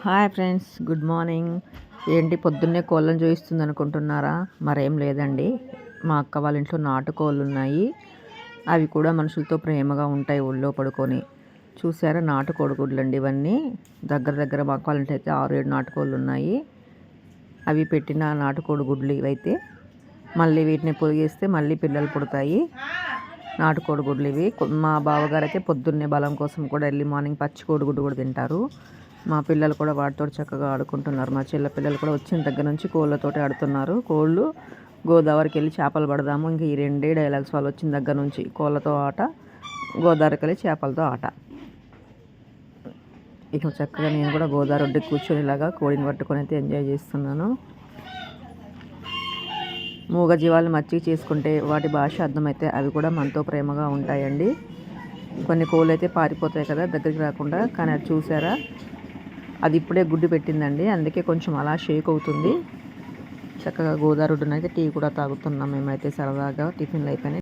Hi friends, good morning. ఏంటి పొద్దున్నే కోళ్ళను చూపిస్తుంది అనుకుంటున్నారా? మరేం లేదండి, మా అక్క వాళ్ళ ఇంట్లో నాటుకోళ్ళు ఉన్నాయి. అవి కూడా మనుషులతో ప్రేమగా ఉంటాయి ఊళ్ళో పడుకొని. చూసారా, నాటుకోడి గుడ్లు అండి ఇవన్నీ. దగ్గర మా అక్క వాళ్ళ ఇంట్లో అయితే 6-7 నాటుకోళ్ళు ఉన్నాయి. అవి పెట్టిన నాటుకోడి గుడ్లు ఇవైతే. మళ్ళీ వీటిని పొదిగేస్తే మళ్ళీ పిల్లలు పుడతాయి. నాటుకోడి గుడ్లు ఇవి. మా బావగారు అయితే పొద్దున్నే బలం కోసం కూడా ఎర్లీ మార్నింగ్ పచ్చి కోడిగుడ్డు కూడా తింటారు. మా పిల్లలు కూడా వాటితో చక్కగా ఆడుకుంటున్నారు. మా చెల్ల పిల్లలు కూడా వచ్చిన దగ్గర నుంచి కోళ్ళతోటి ఆడుతున్నారు. కోళ్ళు గోదావరికి వెళ్ళి చేపలు పడదాము, ఇంక ఈ 2 డైలాగ్స్ వాళ్ళు వచ్చిన దగ్గర నుంచి. కోళ్ళతో ఆట, గోదావరికి వెళ్ళి చేపలతో ఆట. ఇక చక్కగా నేను కూడా గోదావరి ఒడ్డుకి కూర్చొని ఇలాగా కోడిని పట్టుకొని అయితే ఎంజాయ్ చేస్తున్నాను. మూగజీవాలను మచ్చిక చేసుకుంటే వాటి భాష అర్థమైతే అవి కూడా మనతో ప్రేమగా ఉంటాయండి. కొన్ని కోళ్ళు అయితే పారిపోతాయి కదా దగ్గరికి రాకుండా, కానీ అది చూసారా, అది ఇప్పుడే గుడ్డు పెట్టిందండి, అందుకే కొంచెం అలా షేక్ అవుతుంది. చక్కగా గోదావరి ఒడ్డునైతే టీ కూడా తాగుతున్నాం మేమైతే సరదాగా. టిఫిన్లు అయిపోయినాయి.